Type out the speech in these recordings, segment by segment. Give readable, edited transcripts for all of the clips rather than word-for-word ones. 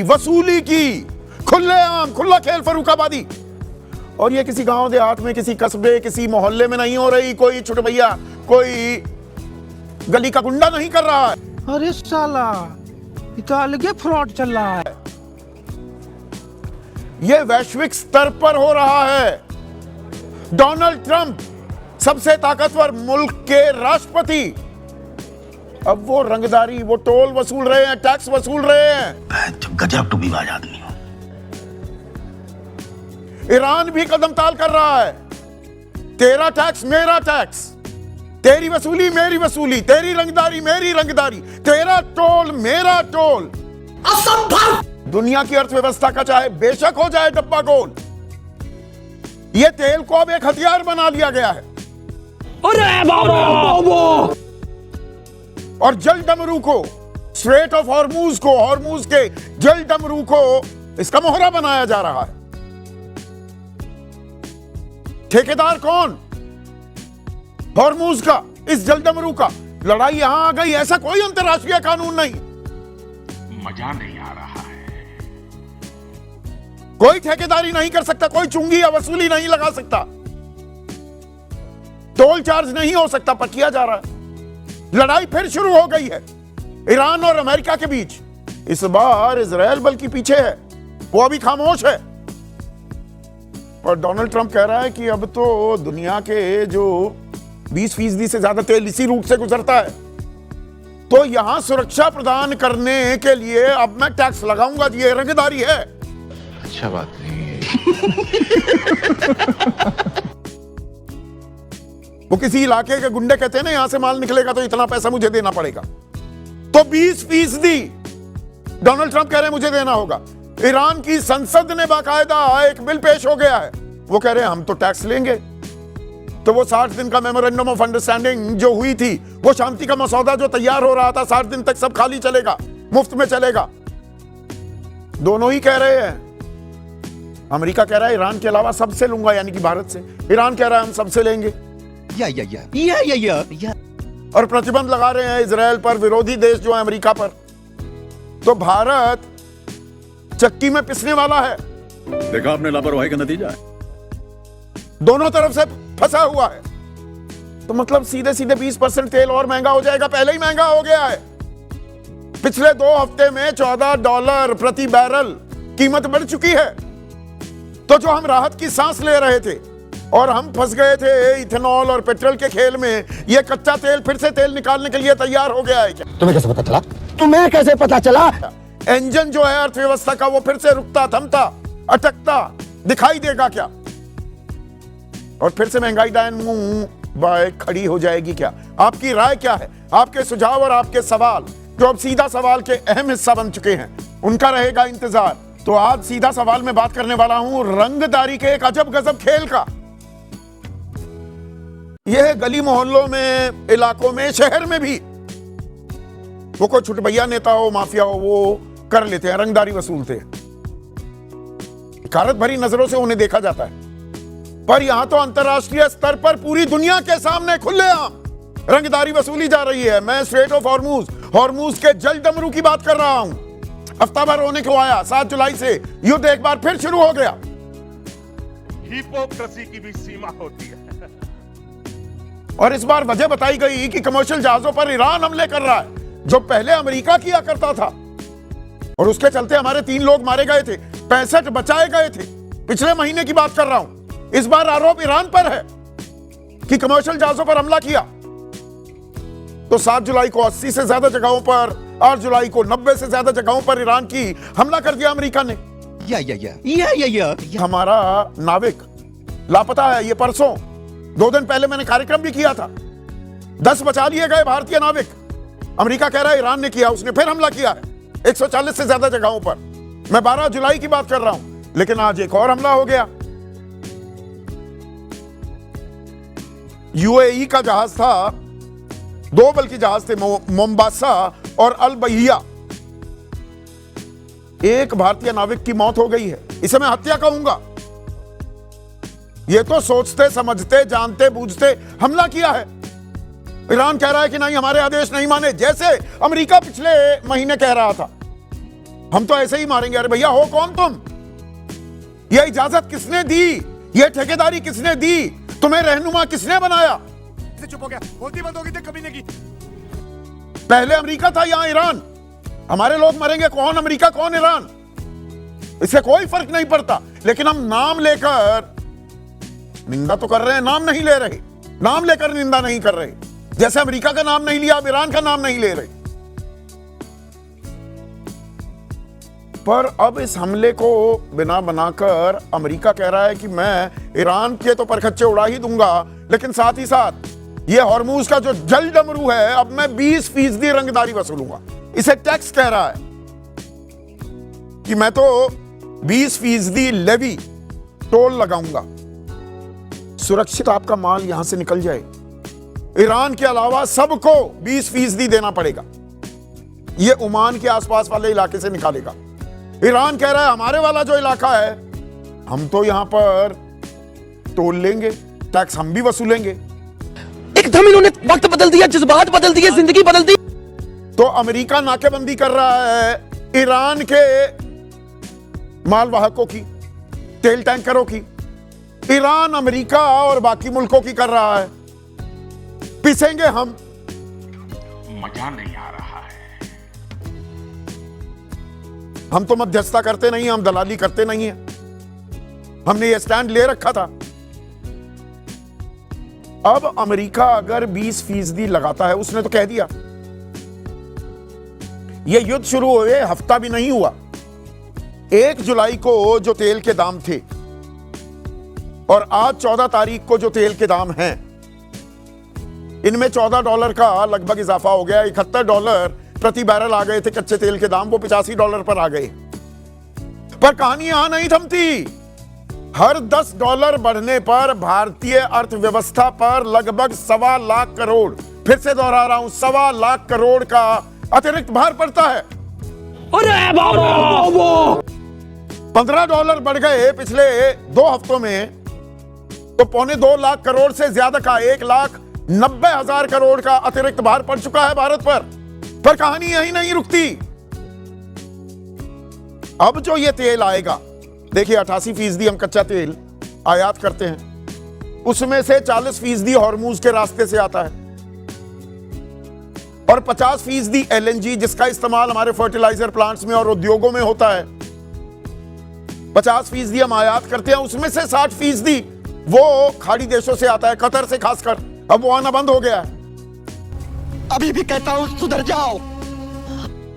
वसूली की, खुलेआम खुला खेल फर्रुखाबादी। और ये किसी गांव देहात में, किसी कस्बे, किसी मोहल्ले में नहीं हो रही। कोई छुटभैया, कोई गली का गुंडा नहीं कर रहा है। अरे साला, ये तो अलग फ्रॉड चल रहा है। ये वैश्विक स्तर पर हो रहा है। डोनाल्ड ट्रंप सबसे ताकतवर मुल्क के राष्ट्रपति, अब वो रंगदारी, वो टोल वसूल रहे हैं, टैक्स वसूल रहे हैं। गजब टूबीबाज आदमी हो। ईरान भी कदम ताल कर रहा है। तेरा टैक्स मेरा टैक्स, तेरी वसूली मेरी वसूली, तेरी रंगदारी मेरी रंगदारी, तेरा टोल मेरा टोल। असंभव। दुनिया की अर्थव्यवस्था का चाहे बेशक हो जाए डब्बा गोल, ये तेल को अब एक हथियार बना लिया गया है। अरे बाबा! और जल डमरू को, स्ट्रेट ऑफ हॉर्मूज को, हॉर्मूज के जल डमरू को इसका मोहरा बनाया जा रहा है। ठेकेदार कौन? हॉर्मूज का, इस जल डमरू का। लड़ाई यहां आ गई, ऐसा कोई अंतरराष्ट्रीय कानून नहीं। मजा नहीं आ रहा है। कोई ठेकेदारी नहीं कर सकता, कोई चुंगी या वसूली नहीं लगा सकता, टोल चार्ज नहीं हो सकता, पर किया जा रहा है। लड़ाई फिर शुरू हो गई है ईरान और अमेरिका के बीच। इस बार इजराइल बल्कि पीछे है, वो अभी खामोश है। और डोनाल्ड ट्रंप कह रहा है कि अब तो दुनिया के जो 20% से ज्यादा तेल इसी रूट से गुजरता है, तो यहां सुरक्षा प्रदान करने के लिए अब मैं टैक्स लगाऊंगा। ये रंगदारी है। अच्छा बात नहीं है। वो किसी इलाके के गुंडे कहते हैं ना, यहां से माल निकलेगा तो इतना पैसा मुझे देना पड़ेगा, तो 20% डोनाल्ड ट्रंप कह रहे हैं मुझे देना होगा। ईरान की संसद ने बाकायदा एक बिल पेश हो गया है, वो कह रहे हैं हम तो टैक्स लेंगे। तो वो 60 दिन का मेमोरेंडम ऑफ अंडरस्टैंडिंग जो हुई थी, वो शांति का मसौदा जो तैयार हो रहा था, 60 दिन तक सब खाली चलेगा, मुफ्त में चलेगा। दोनों ही कह रहे हैं। अमेरिका कह रहा है ईरान के अलावा सबसे लूंगा, यानी कि भारत से। ईरान कह रहा है हम सबसे लेंगे। या। और प्रतिबंध लगा रहे हैं इजराइल पर, विरोधी देश जो है अमेरिका पर। तो भारत चक्की में पिसने वाला है। देखा आपने लापरवाही का नतीजा है। दोनों तरफ से फंसा हुआ है। तो मतलब सीधे सीधे 20% तेल और महंगा हो जाएगा। पहले ही महंगा हो गया है। पिछले 2 हफ्ते में $14 प्रति बैरल कीमत बढ़ चुकी है। तो जो हम राहत की सांस ले रहे थे और हम फंस गए थे इथेनॉल और पेट्रोल के खेल में, ये कच्चा तेल फिर से तेल निकालने के लिए तैयार हो गया है। क्या तुम्हें कैसे पता चला? तुम्हें कैसे पता चला? इंजन जो है अर्थव्यवस्था का, वो फिर से रुकता, थमता, अटकता दिखाई देगा क्या? और फिर से महंगाई डायन मुंह बाय खड़ी हो जाएगी क्या? आपकी राय क्या है? आपके सुझाव और आपके सवाल, जो अब सीधा सवाल के अहम हिस्सा बन चुके हैं, उनका रहेगा इंतजार। तो आज सीधा सवाल में बात करने वाला हूं रंगदारी के एक अजब गजब खेल का। यह गली मोहल्लों में, इलाकों में, शहर में भी वो कोई छुटभैया नेता हो, माफिया हो, वो कर लेते हैं, रंगदारी वसूलते हैं। हकारत भरी नजरों से उन्हें देखा जाता है, पर यहां तो अंतरराष्ट्रीय स्तर पर पूरी दुनिया के सामने खुलेआम रंगदारी वसूली जा रही है। मैं स्ट्रेट ऑफ हॉर्मूज, हॉर्मूज के जल डमरू की बात कर रहा हूं। हफ्ता भर होने को आया, 7 जुलाई से युद्ध एक बार फिर शुरू हो गया। हिपोक्रेसी की भी सीमा होती है। और इस बार वजह बताई गई कि कमर्शियल जहाजों पर ईरान हमले कर रहा है, जो पहले अमेरिका किया करता था। और उसके चलते हमारे 3 लोग मारे गए थे, 65 बचाए गए थे। पिछले महीने की बात कर रहा हूं। इस बार आरोप ईरान पर है कि कमर्शियल जहाजों पर हमला किया। तो 7 जुलाई को 80 से ज्यादा जगहों पर, 8 जुलाई को 90 से ज्यादा जगहों पर ईरान की हमला कर दिया अमेरिका ने। हमारा नाविक लापता है। ये परसों 2 दिन पहले मैंने कार्यक्रम भी किया था। 10 बचा लिए गए भारतीय नाविक। अमेरिका कह रहा है ईरान ने किया, उसने फिर हमला किया है 140 से ज्यादा जगहों पर। मैं 12 जुलाई की बात कर रहा हूं, लेकिन आज एक और हमला हो गया। यूएई का जहाज था, 2 बल्कि जहाज थे, मोम्बासा और अल बहिया। एक भारतीय नाविक की मौत हो गई है। इसे मैं हत्या कहूंगा। ये तो सोचते समझते जानते बूझते हमला किया है। ईरान कह रहा है कि नहीं, हमारे आदेश नहीं माने, जैसे अमेरिका पिछले महीने कह रहा था। हम तो ऐसे ही मारेंगे। अरे भैया हो कौन तुम? ये इजाजत किसने दी? ये ठेकेदारी किसने दी? तुम्हें रहनुमा किसने बनाया? चुप हो गया, बोलती बंद होगी तो कभी नहीं की। पहले अमेरिका था, यहां ईरान। हमारे लोग मरेंगे, कौन अमेरिका कौन ईरान, इससे कोई फर्क नहीं पड़ता। लेकिन हम नाम लेकर निंदा तो कर रहे हैं, नाम नहीं ले रहे। नाम लेकर निंदा नहीं कर रहे। जैसे अमेरिका का नाम नहीं लिया, अब ईरान का नाम नहीं ले रहे। पर अब इस हमले को बिना बनाकर अमेरिका कह रहा है कि मैं ईरान के तो परखच्चे उड़ा ही दूंगा, लेकिन साथ ही साथ ये हॉर्मूज का जो जल डमरू है, अब मैं 20% रंगदारी वसूलूंगा। इसे टैक्स कह रहा है कि मैं तो 20% लेवी टोल लगाऊंगा। सुरक्षित आपका माल यहां से निकल जाए, ईरान के अलावा सबको 20% देना पड़ेगा। ये ओमान के आसपास वाले इलाके से निकालेगा। ईरान कह रहा है हमारे वाला जो इलाका है, हम तो यहां पर टोल लेंगे, टैक्स हम भी वसूलेंगे। एकदम इन्होंने वक्त बदल दिया, जज्बात बदल दिए, जिंदगी बदल दी। तो अमेरिका नाकेबंदी कर रहा है ईरान के मालवाहकों की, तेल टैंकरों की। ईरान अमेरिका और बाकी मुल्कों की कर रहा है। पिसेंगे हम। मजा नहीं आ रहा है। हम तो मध्यस्थता करते नहीं, हम दलाली करते नहीं है। हमने ये स्टैंड ले रखा था। अब अमेरिका अगर 20% लगाता है, उसने तो कह दिया, ये युद्ध शुरू हुए हफ्ता भी नहीं हुआ। 1 जुलाई को जो तेल के दाम थे और आज 14 तारीख को जो तेल के दाम हैं, इनमें $14 का लगभग इजाफा हो गया। $71 प्रति बैरल आ गए थे कच्चे तेल के दाम, वो $85 पर आ गए। पर कहानी यहां नहीं थमती। हर $10 बढ़ने पर भारतीय अर्थव्यवस्था पर लगभग 1.25 लाख करोड़, फिर से दोहरा रहा हूं, 1.25 लाख करोड़ का अतिरिक्त भार पड़ता है। अरे बाबा, $15 बढ़ गए पिछले 2 हफ्तों में, तो 2.25 लाख करोड़ से ज्यादा का 1,90,000 करोड़ का अतिरिक्त भार पड़ चुका है भारत पर। पर कहानी यही नहीं रुकती। अब जो ये तेल आएगा, देखिए 88% हम कच्चा तेल आयात करते हैं, उसमें से 40% हॉर्मूज के रास्ते से आता है और 50% LNG, जिसका इस्तेमाल हमारे फर्टिलाइजर प्लांट्स में और उद्योगों में होता है। 50% हम आयात करते हैं, उसमें से 60% वो खाड़ी देशों से आता है, कतर से खासकर। अब वो आना बंद हो गया है। अभी भी कहता हूं सुधर जाओ।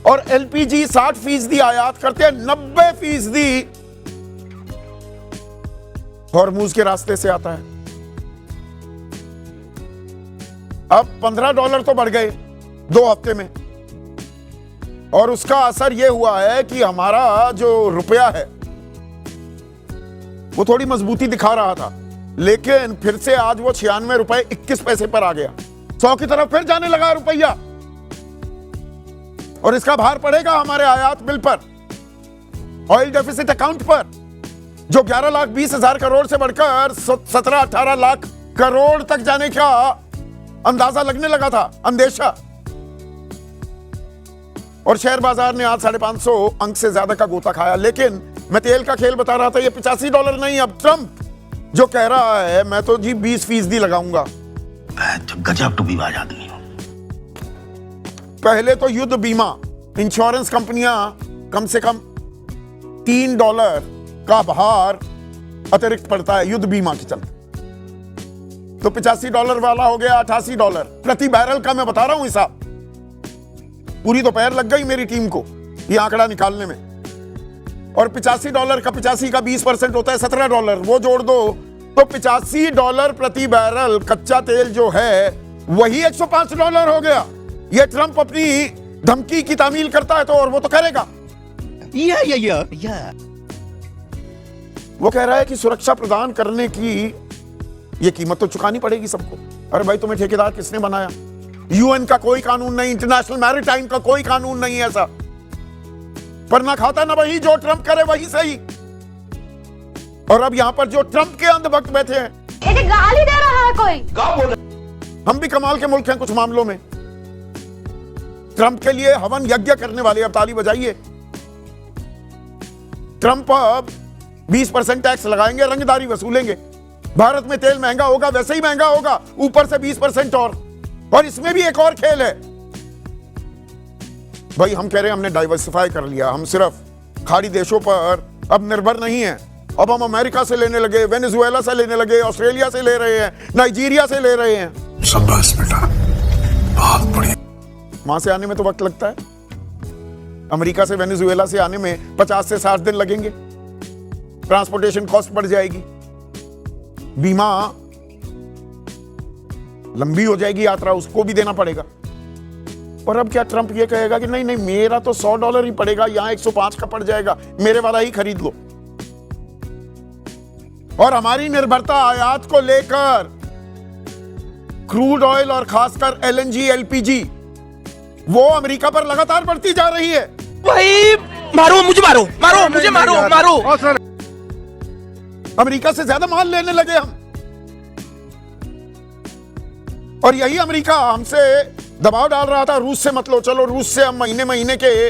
और LPG 60% आयात करते हैं, 90% हॉर्मूज के रास्ते से आता है। अब $15 तो बढ़ गए 2 हफ्ते में, और उसका असर यह हुआ है कि हमारा जो रुपया है वो थोड़ी मजबूती दिखा रहा था, लेकिन फिर से आज वो 96 रुपए 21 पैसे पर आ गया। 100 की तरफ फिर जाने लगा रुपया, और इसका भार पड़ेगा हमारे आयात बिल पर, ऑयल डेफिसिट अकाउंट पर, जो 11,20,000 करोड़ से बढ़कर 17-18 लाख करोड़ तक जाने का अंदाजा लगने लगा था, अंदेशा। और शेयर बाजार ने आज 550 अंक से ज्यादा का गोता खाया। लेकिन मैं तेल का खेल बता रहा था, ये $85 नहीं, अब ट्रंप जो कह रहा है मैं तो जी 20% लगाऊंगा। गजब टूबीबाज आदमी हो। पहले तो युद्ध बीमा, इंश्योरेंस कंपनियां कम से कम $3 का भार अतिरिक्त पड़ता है युद्ध बीमा के चलते, तो $85 वाला हो गया $88 प्रति बैरल का। मैं बता रहा हूं हिसाब, पूरी दोपहर लग गई मेरी टीम को ये आंकड़ा निकालने में। और $85 का 85 का 20% होता है $17, वो जोड़ दो तो $85 प्रति बैरल कच्चा तेल जो है वही $105 हो गया। ये ट्रंप अपनी धमकी की तामील करता है तो, और वो तो करेगा। वो कह रहा है कि सुरक्षा प्रदान करने की ये कीमत तो चुकानी पड़ेगी सबको। अरे भाई, तुम्हें ठेकेदार किसने बनाया? UN का कोई कानून नहीं, इंटरनेशनल मैरीटाइम का कोई कानून नहीं ऐसा। पर ना खाता ना वही, जो ट्रंप करे वही सही। और अब यहां पर जो ट्रंप के अंधभक्त बैठे हैं, ये गाली दे रहा है कोई। हम भी कमाल के मुल्क हैं कुछ मामलों में। ट्रंप के लिए हवन यज्ञ करने वाले, अब ताली बजाइए। ट्रंप अब 20% टैक्स लगाएंगे, रंगदारी वसूलेंगे। भारत में तेल महंगा होगा, वैसे ही महंगा होगा, ऊपर से 20% और इसमें भी एक और खेल है। भाई हम कह रहे हैं हमने डाइवर्सिफाई कर लिया, हम सिर्फ खाड़ी देशों पर अब निर्भर नहीं है। अब हम अमेरिका से लेने लगे, वेनेजुएला से लेने लगे, ऑस्ट्रेलिया से ले रहे हैं, नाइजीरिया से ले रहे हैं। शाबाश बेटा, बहुत बढ़िया। वहां से आने में तो वक्त लगता है। अमेरिका से वेनेजुएला से आने में 50 से 60 दिन लगेंगे। ट्रांसपोर्टेशन कॉस्ट बढ़ जाएगी, बीमा लंबी हो जाएगी, यात्रा उसको भी देना पड़ेगा। और अब क्या ट्रंप ये कहेगा कि नहीं नहीं मेरा तो $100 ही पड़ेगा, यहां 105 का पड़ जाएगा, मेरे वाला ही खरीद लो। और हमारी निर्भरता आयात को लेकर क्रूड ऑयल और खासकर LNG LPG वो अमेरिका पर लगातार बढ़ती जा रही है। भाई मारो मुझे, मारो मारो मुझे, मारो मारो। अमेरिका से ज्यादा माल लेने लगे हम, और यही अमेरिका हमसे दबाव डाल रहा था, रूस से मत लो, चलो रूस से हम महीने महीने के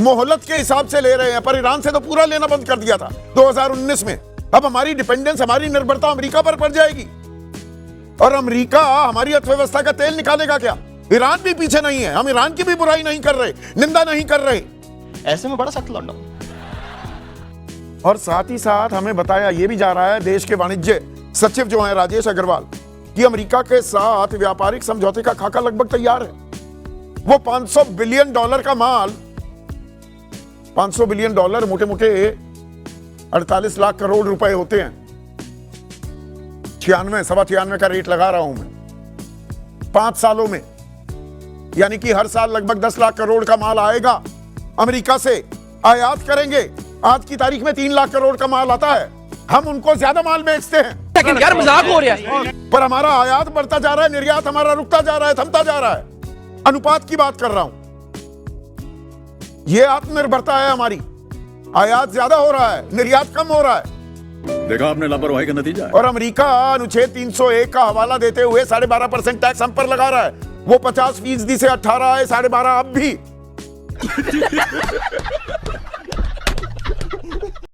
मोहलत के हिसाब से ले रहे हैं, पर ईरान से तो पूरा लेना बंद कर दिया था 2019 में। अब हमारी डिपेंडेंस, हमारी निर्भरता अमेरिका पर पड़ जाएगी, और अमेरिका हमारी अर्थव्यवस्था का तेल निकालेगा क्या? ईरान भी पीछे नहीं है, हम ईरान की भी बुराई नहीं कर रहे, निंदा नहीं कर रहे। ऐसे में बड़ा सख्त लौंडा। और साथ ही साथ हमें बताया यह भी जा रहा है, देश के वाणिज्य सचिव जो हैं राजेश अग्रवाल, कि अमेरिका के साथ व्यापारिक समझौते का खाका लगभग तैयार है। वो $500 बिलियन का माल, $500 बिलियन मोटे मोटे 48 लाख करोड़ रुपए होते हैं। 96-96 का रेट लगा रहा हूं मैं 5 सालों में, यानी कि हर साल लगभग 10 लाख करोड़ का माल आएगा अमेरिका से, आयात करेंगे। आज की तारीख में 3 लाख करोड़ का माल आता है, हम उनको ज्यादा माल बेचते हैं। लेकिन यार मजाक हो रहा है। पर हमारा आयात बढ़ता जा रहा है, निर्यात हमारा रुकता जा रहा है, थमता जा रहा है। अनुपात की बात कर रहा हूं, यह आत्मनिर्भरता है हमारी। आयात ज्यादा हो रहा है, निर्यात कम हो रहा है। देखा आपने लापरवाही का नतीजा है। और अमेरिका अनुच्छेद 301 का हवाला देते हुए 12.5% टैक्स हम पर लगा रहा है। वो 50% से 18 है, 12.5 अब भी।